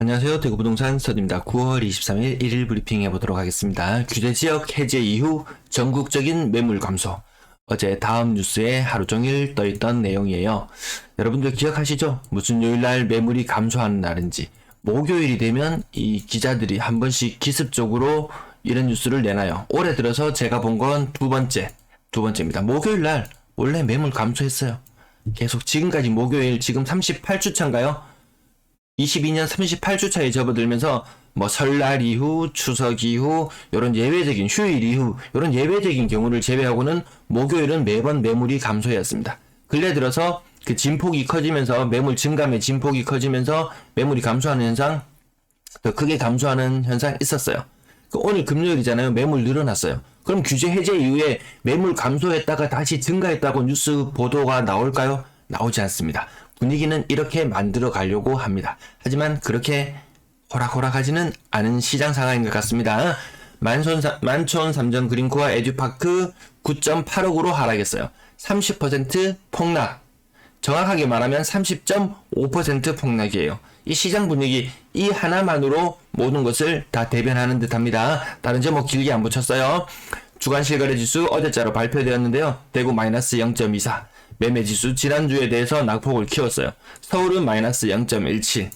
안녕하세요. 대구부동산 서디입니다. 9월 23일 1일 브리핑 해보도록 하겠습니다. 규제지역 해제 이후 전국적인 매물 감소. 어제 다음 뉴스에 하루 종일 떠있던 내용이에요. 여러분들 기억하시죠? 무슨 요일날 매물이 감소하는 날인지. 목요일이 되면 이 기자들이 한 번씩 기습적으로 이런 뉴스를 내놔요. 올해 들어서 제가 본 건 두 번째입니다. 목요일날 원래 매물 감소했어요. 계속 지금까지 목요일 지금 38주차인가요? 22년 38주차에 접어들면서 뭐 설날 이후, 추석 이후, 요런 예외적인 휴일 이후, 요런 예외적인 경우를 제외하고는 목요일은 매번 매물이 감소해왔습니다. 근래 들어서 그 진폭이 커지면서 매물 증감의 진폭이 커지면서 매물이 감소하는 현상, 더 크게 감소하는 현상 있었어요. 오늘 금요일이잖아요. 매물 늘어났어요. 그럼 규제 해제 이후에 매물 감소했다가 다시 증가했다고 뉴스 보도가 나올까요? 나오지 않습니다. 분위기는 이렇게 만들어 가려고 합니다. 하지만 그렇게 호락호락하지는 않은 시장 상황인 것 같습니다. 만촌 삼전 그린코어 에듀파크 9.8억으로 하락했어요. 30% 폭락. 정확하게 말하면 30.5% 폭락이에요. 이 시장 분위기 이 하나만으로 모든 것을 다 대변하는 듯합니다. 다른 제목 길게 안 붙였어요. 주간 실거래지수 어제자로 발표되었는데요. 대구 마이너스 0.24. 매매지수 지난주에 대해서 낙폭을 키웠어요. 서울은 마이너스 0.17.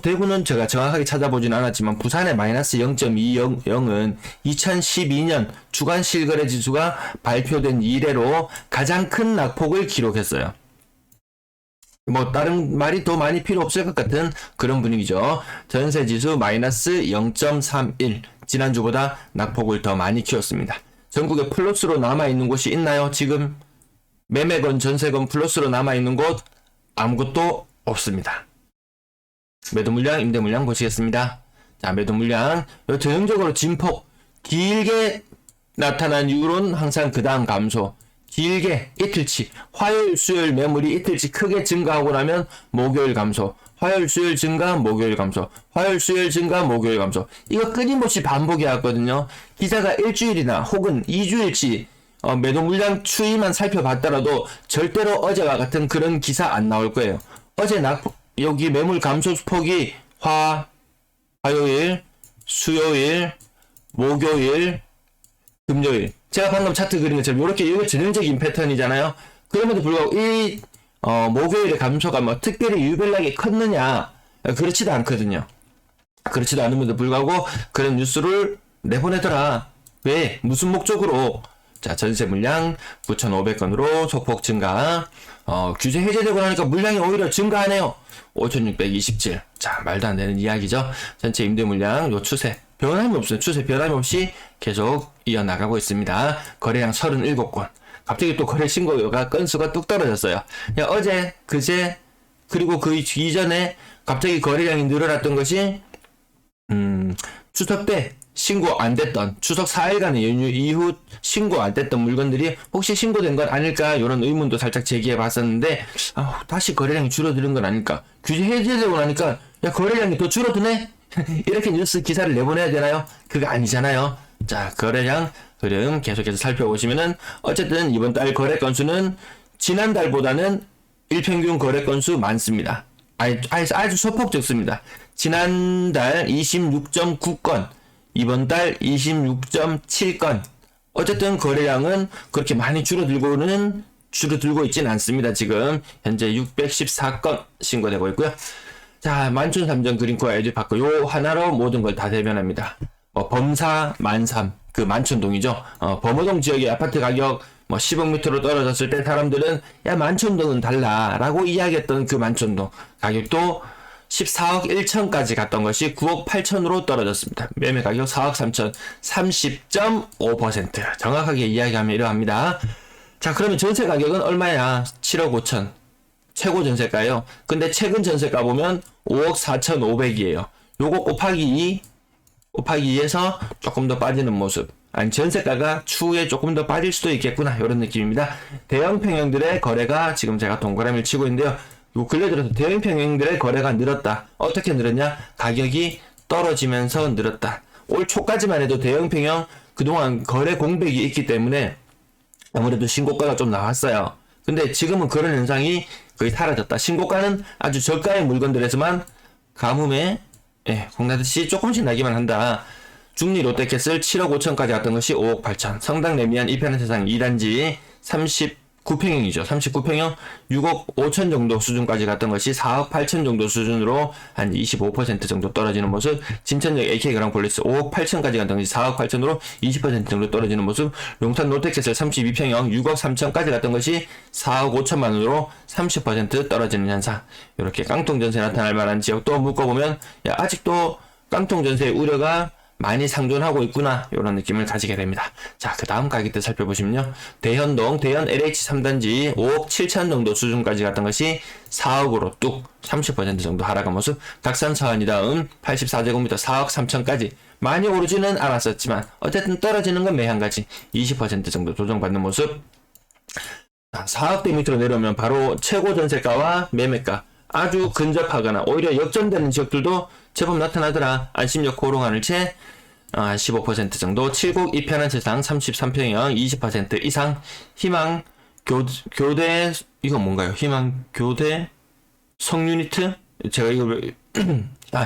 대구는 제가 정확하게 찾아보진 않았지만 부산의 마이너스 0.20은 2012년 주간 실거래지수가 발표된 이래로 가장 큰 낙폭을 기록했어요. 뭐 다른 말이 더 많이 필요 없을 것 같은 그런 분위기죠. 전세지수 마이너스 0.31. 지난주보다 낙폭을 더 많이 키웠습니다. 전국에 플러스로 남아있는 곳이 있나요? 지금 매매건 전세건 플러스로 남아있는 곳 아무것도 없습니다. 매도 물량, 임대 물량 보시겠습니다. 자, 매도 물량 전형적으로 진폭 길게 나타난 이유로는 항상 그 다음 감소. 길게 이틀치 화요일 수요일 매물이 이틀치 크게 증가하고 나면 목요일 감소. 화요일 수요일 증가 목요일 감소. 화요일 수요일 증가 목요일 감소. 이거 끊임없이 반복해 왔거든요. 기자가 일주일이나 혹은 2주일치 매도 물량 추이만 살펴봤더라도 절대로 어제와 같은 그런 기사 안 나올 거예요. 어제 여기 매물 감소 폭이 화요일, 수요일, 목요일, 금요일. 제가 방금 차트 그린 것처럼 이게 전형적인 패턴이잖아요. 그럼에도 불구하고 이 목요일의 감소가 뭐 특별히 유별나게 컸느냐? 그렇지도 않거든요. 그렇지도 않음에도 불구하고 그런 뉴스를 내보내더라. 왜? 무슨 목적으로? 자, 전세 물량 9,500건으로 소폭 증가. 규제 해제되고 나니까 물량이 오히려 증가하네요. 5,627. 자, 말도 안 되는 이야기죠. 전체 임대 물량 요 추세 변함이 없어요. 추세 변함이 없이 계속 이어나가고 있습니다. 거래량 37건. 갑자기 또 거래 신고가 건수가 뚝 떨어졌어요. 어제, 그제, 그리고 그 이전에 갑자기 거래량이 늘어났던 것이 추석 때 신고 안 됐던 추석 4일간의 연휴 이후 신고 안 됐던 물건들이 혹시 신고된 건 아닐까 이런 의문도 살짝 제기해 봤었는데 다시 거래량이 줄어드는 건 아닐까. 규제 해제되고 나니까 야 거래량이 더 줄어드네 이렇게 뉴스 기사를 내보내야 되나요? 그거 아니잖아요. 자, 거래량 흐름 계속해서 살펴보시면은 어쨌든 이번 달 거래 건수는 지난달보다는 일평균 거래 건수 많습니다. 아주 소폭 적습니다. 지난달 26.9건, 이번 달 26.7건. 어쨌든 거래량은 그렇게 많이 줄어들고 있진 않습니다. 지금 현재 614건 신고되고 있고요. 자, 만촌 삼전 그린코어 에듀파크 요 하나로 모든 걸 다 대변합니다. 범사 만삼 그 만촌동이죠. 범어동 지역의 아파트 가격 10억 밑으로 떨어졌을 때 사람들은 야 만촌동은 달라라고 이야기했던 그 만촌동 가격도 14억 1천까지 갔던 것이 9억 8천으로 떨어졌습니다. 매매 가격 4억 3천 30.5%. 정확하게 이야기하면 이러합니다. 자, 그러면 전세 가격은 얼마야? 7억 5천. 최고 전세가예요. 근데 최근 전세가 보면 5억 4,500이에요. 요거 곱하기 2에서 조금 더 빠지는 모습. 아니, 전세가가 추후에 조금 더 빠질 수도 있겠구나. 이런 느낌입니다. 대형 평형들의 거래가 지금 제가 동그라미를 치고 있는데요. 요 근래 들어서 대형 평형들의 거래가 늘었다. 어떻게 늘었냐? 가격이 떨어지면서 늘었다. 올 초까지만 해도 대형 평형 그동안 거래 공백이 있기 때문에 아무래도 신고가가 좀 나왔어요. 근데 지금은 그런 현상이 거의 사라졌다. 신고가는 아주 저가의 물건들에서만 가뭄에 공나듯이 조금씩 나기만 한다. 중리 롯데캐슬 7억 5천까지 갔던 것이 5억 8천. 성당 레미안 이편한 세상 2단지 39평형이죠. 39평형 6억 5천 정도 수준까지 갔던 것이 4억 8천 정도 수준으로 한 25% 정도 떨어지는 모습. 진천역 AK 그랑폴리스 5억 8천까지 갔던 것이 4억 8천으로 20% 정도 떨어지는 모습. 용산 롯데캐슬 32평형 6억 3천까지 갔던 것이 4억 5천만원으로 30% 떨어지는 현상. 이렇게 깡통전세 나타날 만한 지역도 묶어보면 아직도 깡통전세의 우려가 많이 상존하고 있구나, 이런 느낌을 가지게 됩니다. 자, 그 다음 가격대 살펴보시면요. 대현동, 대현 LH 3단지 5억 7천 정도 수준까지 갔던 것이 4억으로 뚝 30% 정도 하락한 모습. 각산 서안이 다음 84제곱미터 4억 3천까지 많이 오르지는 않았었지만 어쨌든 떨어지는 건 매한가지 20% 정도 조정받는 모습. 4억대 밑으로 내려오면 바로 최고 전세가와 매매가 아주 근접하거나 오히려 역전되는 지역들도 제법 나타나더라. 안심역 고롱하늘채 15% 정도, 7곡 이편한 세상 33평형 20% 이상, 희망 교대 이건 뭔가요? 희망 교대 성유니트? 제가 이걸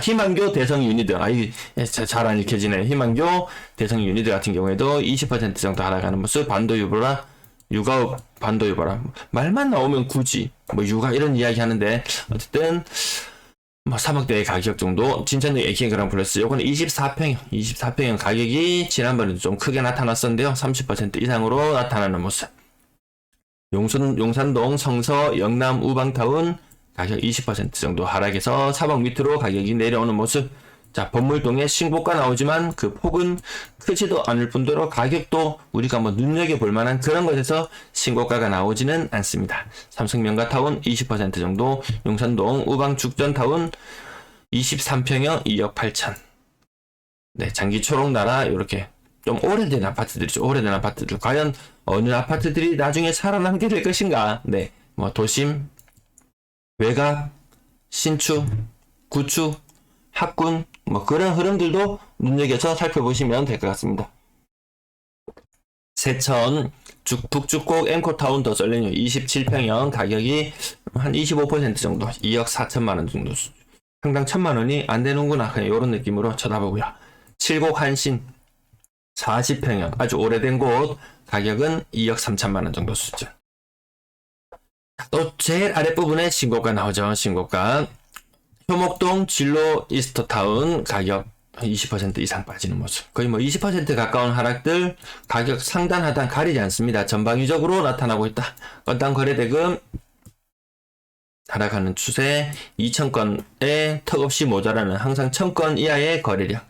희망교 대성 유니드. 이게 잘 안 읽혀지네. 희망교 대성 유니드 같은 경우에도 20% 정도 하락하는 모습. 반도유보라 육아 반도유보라 말만 나오면 굳이 육아 이런 이야기 하는데 어쨌든 3억대의 가격 정도. 진천역 AK 그랑플러스 요거는 24평형 가격이 지난번에도 좀 크게 나타났었는데요. 30% 이상으로 나타나는 모습. 용산동 성서 영남 우방타운 가격 20% 정도 하락해서 3억 밑으로 가격이 내려오는 모습. 자, 법물동에 신고가 나오지만 그 폭은 크지도 않을 뿐더러 가격도 우리가 눈여겨볼 만한 그런 것에서 신고가가 나오지는 않습니다. 삼성명가타운 20% 정도, 용산동 우방죽전타운 23평형 2억 8천. 네, 장기 초록나라 이렇게 좀 오래된 아파트들이죠. 오래된 아파트들. 과연 어느 아파트들이 나중에 살아남게 될 것인가? 네, 도심, 외곽, 신축, 구축, 합군, 그런 흐름들도 눈여겨서 살펴보시면 될 것 같습니다. 세천 북축곡 엠코타운 더 썰레뉴 27평형 가격이 한 25% 정도 2억 4천만원 정도 평당 1,000만원이 안 되는구나, 그냥 이런 느낌으로 쳐다보고요. 7곡 한신 40평형 아주 오래된 곳 가격은 2억 3천만원 정도 수준. 또 제일 아랫부분에 신고가 나오죠. 신고가 효목동 진로 이스터타운 가격 20% 이상 빠지는 모습. 거의 20% 가까운 하락들. 가격 상단 하단 가리지 않습니다. 전방위적으로 나타나고 있다. 건당 거래대금 하락하는 추세. 2,000건에 턱없이 모자라는 항상 1,000건 이하의 거래량.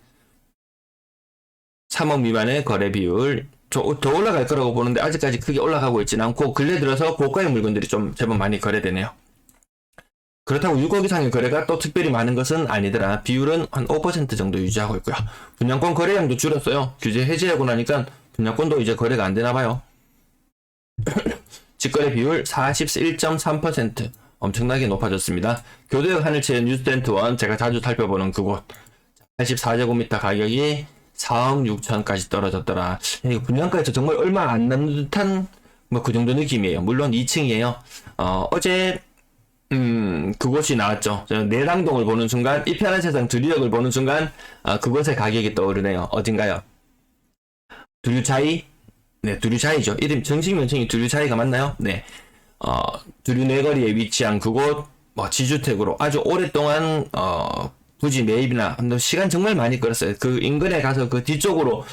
3억 미만의 거래 비율. 더 올라갈 거라고 보는데 아직까지 크게 올라가고 있지는 않고 근래 들어서 고가의 물건들이 좀 제법 많이 거래되네요. 그렇다고 6억 이상의 거래가 또 특별히 많은 것은 아니더라. 비율은 한 5% 정도 유지하고 있고요. 분양권 거래량도 줄었어요. 규제 해제하고 나니까 분양권도 이제 거래가 안 되나 봐요. 직거래 비율 41.3% 엄청나게 높아졌습니다. 교대역 하늘채 뉴스텐트원 제가 자주 살펴보는 그곳 84제곱미터 가격이 4억 6천까지 떨어졌더라. 이거 분양가에서 정말 얼마 안 남는 듯한 그 정도 느낌이에요. 물론 2층이에요. 어제 그곳이 나왔죠. 내랑동을 보는 순간, 이편한 세상 두류역을 보는 순간, 그곳의 가격이 떠오르네요. 어딘가요? 두류차이? 네, 두류차이죠. 이름, 정식 명칭이 두류차이가 맞나요? 네. 두류 내거리에 위치한 그곳, 지주택으로 아주 오랫동안, 부지 매입이나, 시간 정말 많이 끌었어요. 그 인근에 가서 그 뒤쪽으로,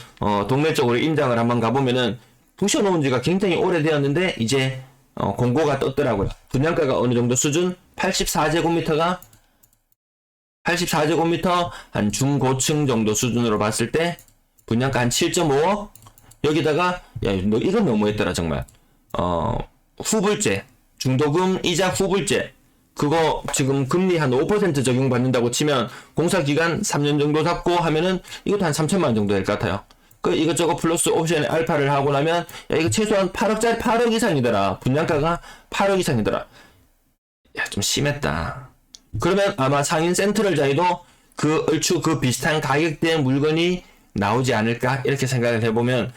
동네 쪽으로 임장을 한번 가보면은, 부셔놓은 지가 굉장히 오래되었는데, 이제, 공고가 떴더라고요. 분양가가 어느 정도 수준? 84제곱미터가 84제곱미터 한 중고층 정도 수준으로 봤을 때 분양가 한 7.5억? 여기다가 이건 너무했더라 정말. 후불제, 중도금 이자 후불제, 그거 지금 금리 한 5% 적용받는다고 치면 공사기간 3년 정도 잡고 하면은 이것도 한 3천만원 정도 될 것 같아요. 이것저것 플러스 옵션에 알파를 하고 나면 이거 최소한 8억짜리 8억 이상이더라. 분양가가 8억 이상이더라. 좀 심했다. 그러면 아마 상인 센트럴 자이도 얼추 그 비슷한 가격대의 물건이 나오지 않을까 이렇게 생각을 해보면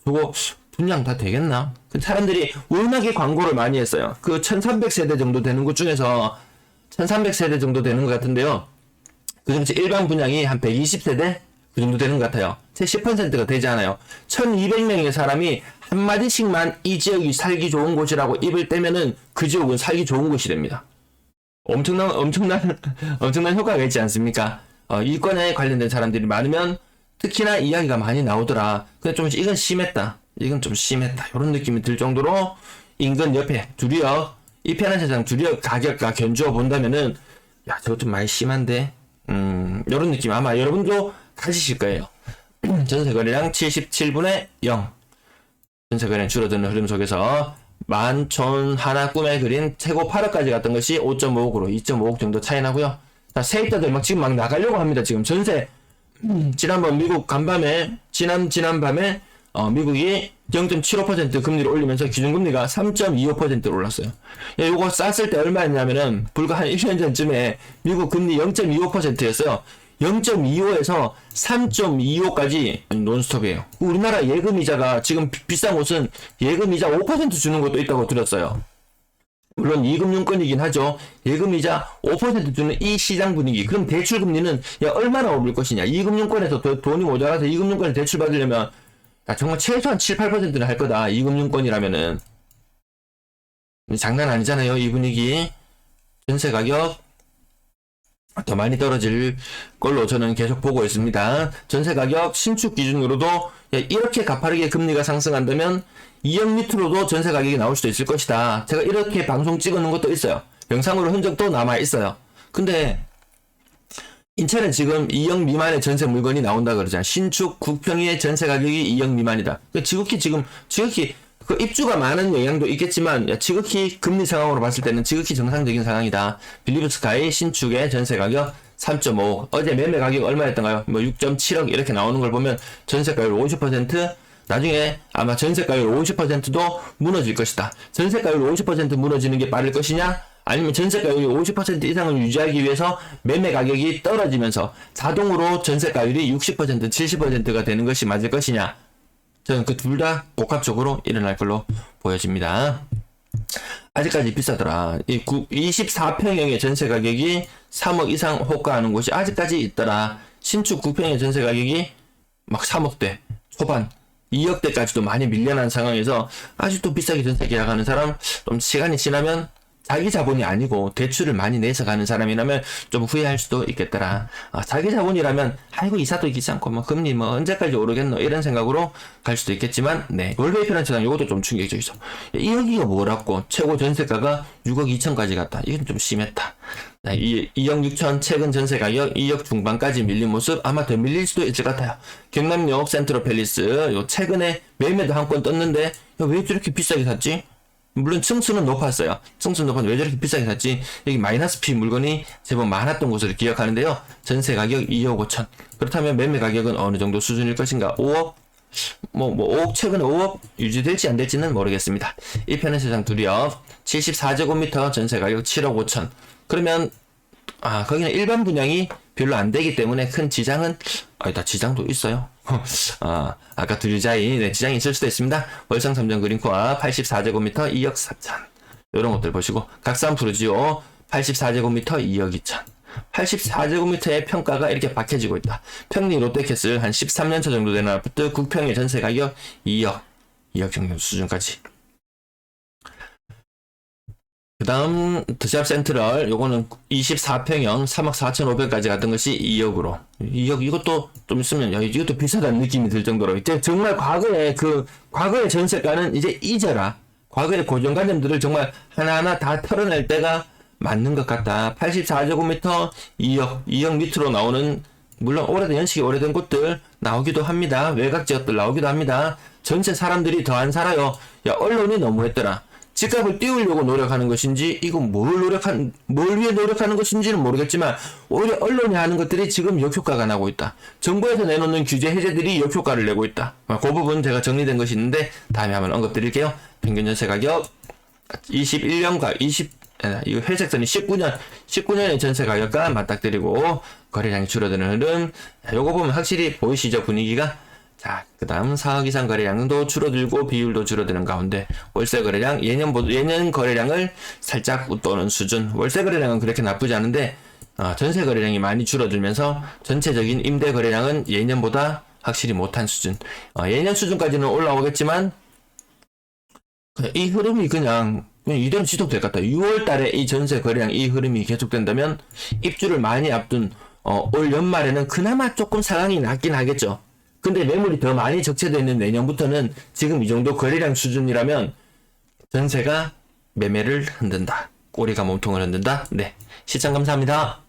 저거 분양 다 되겠나? 사람들이 워낙에 광고를 많이 했어요. 그 1300세대 정도 되는 곳 중에서 1300세대 정도 되는 것 같은데요. 그중에서 일반 분양이 한 120세대 그 정도 되는 것 같아요. 채 10%가 되지 않아요. 1200명의 사람이 한마디씩만 이 지역이 살기 좋은 곳이라고 입을 떼면은 그 지역은 살기 좋은 곳이 됩니다. 엄청난 효과가 있지 않습니까? 이권에 관련된 사람들이 많으면 특히나 이야기가 많이 나오더라. 근데 좀 이건 심했다. 이건 좀 심했다. 이런 느낌이 들 정도로 인근 옆에 두리역, 이 편한 세상 두리역 가격과 견주어 본다면은 야, 저거 좀 많이 심한데? 이런 느낌 아마 여러분도 가지실 거예요. 전세 거래량 77분의 0. 전세 거래량 줄어드는 흐름 속에서 만촌 하나 꿈에 그린 최고 8억까지 갔던 것이 5.5억으로 2.5억 정도 차이 나고요. 자, 세입자들 지금 막 나가려고 합니다. 지금 전세 지난번 미국 간밤에 지난밤에 미국이 0.75% 금리를 올리면서 기준금리가 3.25%로 올랐어요. 야, 요거 쌌을 때 얼마였냐면은 불과 한 1년 전쯤에 미국 금리 0.25%였어요. 0.25에서 3.25까지 논스톱이에요. 우리나라 예금이자가 지금 비싼 곳은 예금이자 5% 주는 것도 있다고 들었어요. 물론 이금융권이긴 하죠. 예금이자 5% 주는 이 시장 분위기. 그럼 대출금리는 야 얼마나 오를 것이냐. 이금융권에서 돈이 모자라서 이금융권에 대출 받으려면 야, 정말 최소한 7, 8%는 할 거다. 이금융권이라면은. 장난 아니잖아요. 이 분위기. 전세 가격 더 많이 떨어질 걸로 저는 계속 보고 있습니다. 전세 가격 신축 기준으로도 이렇게 가파르게 금리가 상승한다면 2억 밑으로도 전세 가격이 나올 수도 있을 것이다. 제가 이렇게 방송 찍어놓은 것도 있어요. 영상으로 흔적도 남아 있어요. 근데 인천에 지금 2억 미만의 전세 물건이 나온다 그러잖아요. 신축 9평의 전세 가격이 2억 미만이다. 지극히 그 입주가 많은 영향도 있겠지만 지극히 금리 상황으로 봤을 때는 지극히 정상적인 상황이다. 빌리브스카이 신축의 전세 가격 3.5억. 어제 매매 가격 얼마였던가요? 뭐 6.7억 이렇게 나오는 걸 보면 전세가율 50%, 나중에 아마 전세가율 50%도 무너질 것이다. 전세가율 50% 무너지는 게 빠를 것이냐? 아니면 전세가율이 50% 이상을 유지하기 위해서 매매 가격이 떨어지면서 자동으로 전세가율이 60%, 70%가 되는 것이 맞을 것이냐? 저는 그 둘 다 복합적으로 일어날 걸로 보여집니다. 아직까지 비싸더라. 24평형의 전세 가격이 3억 이상 호가하는 곳이 아직까지 있더라. 신축 9평의 전세 가격이 막 3억대 초반 2억대까지도 많이 밀려난 상황에서 아직도 비싸게 전세 계약하는 사람, 좀 시간이 지나면 자기 자본이 아니고 대출을 많이 내서 가는 사람이라면 좀 후회할 수도 있겠더라. 자기 자본이라면 아이고 이사도 귀찮고 뭐 금리 뭐 언제까지 오르겠노 이런 생각으로 갈 수도 있겠지만, 네, 월베이 편한처럼 이것도 좀 충격적이죠. 2억이가 뭐라고 최고 전세가가 6억 2천까지 갔다. 이건 좀 심했다. 네, 2억 6천 최근 전세 가격 2억 중반까지 밀린 모습, 아마 더 밀릴 수도 있을 것 같아요. 경남역 센트럴팰리스 요 최근에 매매도 한 건 떴는데 왜 저렇게 비싸게 샀지? 물론 층수는 높았어요. 층수는 높았는데 왜 저렇게 비싸게 샀지? 여기 마이너스 P 물건이 제법 많았던 것으로 기억하는데요. 전세 가격 2억 5천. 그렇다면 매매 가격은 어느 정도 수준일 것인가? 5억? 5억, 최근에 5억 유지될지 안 될지는 모르겠습니다. 1편의 세상 두리역 74제곱미터 전세 가격 7억 5천. 그러면 거기는 일반 분양이 별로 안 되기 때문에 큰 지장은, 지장도 있어요. 아까 두리자이, 네, 지장이 있을 수도 있습니다. 월성 3점 그린코아 84제곱미터 2억 4천. 요런 것들 보시고, 각산 푸르지오 84제곱미터 2억 2천. 84제곱미터의 평가가 이렇게 박혀지고 있다. 평리 롯데캐슬 한 13년차 정도 되는 아파트 9평의 전세 가격 2억 정도 수준까지. 그 다음 드샵 센트럴, 요거는 24평형 3억 4,500까지 갔던 것이 2억으로. 2억, 이것도 좀 있으면 이것도 비싸다는 느낌이 들 정도로, 이제 정말 과거의 전세가는 이제 잊어라. 과거의 고정관념들을 정말 하나하나 다 털어낼 때가 맞는 것 같다. 84제곱미터 2억 밑으로 나오는, 물론 연식이 오래된 곳들 나오기도 합니다. 외곽 지역들 나오기도 합니다. 전체 사람들이 더 안 살아요. 언론이 너무했더라. 집값을 띄우려고 노력하는 것인지, 이건 뭘 위해 노력하는 것인지는 모르겠지만, 오히려 언론이 하는 것들이 지금 역효과가 나고 있다. 정부에서 내놓는 규제 해제들이 역효과를 내고 있다. 그 부분 제가 정리된 것이 있는데, 다음에 한번 언급드릴게요. 평균 전세 가격 21년과 이거 회색선이 19년의 전세 가격과 맞닥뜨리고, 거래량이 줄어드는 흐름. 요거 보면 확실히 보이시죠? 분위기가. 자, 그 다음 4억 이상 거래량도 줄어들고 비율도 줄어드는 가운데, 월세 거래량, 예년 거래량을 살짝 웃도는 수준. 월세 거래량은 그렇게 나쁘지 않은데, 전세 거래량이 많이 줄어들면서 전체적인 임대 거래량은 예년보다 확실히 못한 수준. 예년 수준까지는 올라오겠지만 이 흐름이 그냥 이대로 지속될 것 같아요. 6월 달에 이 전세 거래량 이 흐름이 계속된다면 입주를 많이 앞둔 올 연말에는 그나마 조금 상황이 낫긴 하겠죠. 근데 매물이 더 많이 적체되어 있는 내년부터는 지금 이 정도 거래량 수준이라면 전세가 매매를 흔든다. 꼬리가 몸통을 흔든다. 네. 시청 감사합니다.